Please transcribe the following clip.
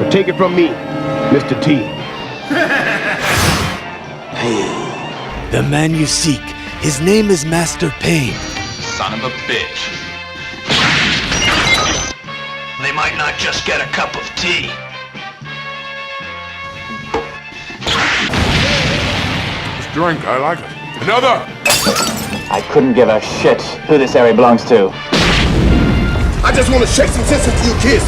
So take it from me, Mr. T. The man you seek, his name is Master Payne. Son of a bitch. They might not just get a cup of tea. This drink, I like it. Another! I couldn't give a shit who this area belongs to. I just want to shake some sense into you kids.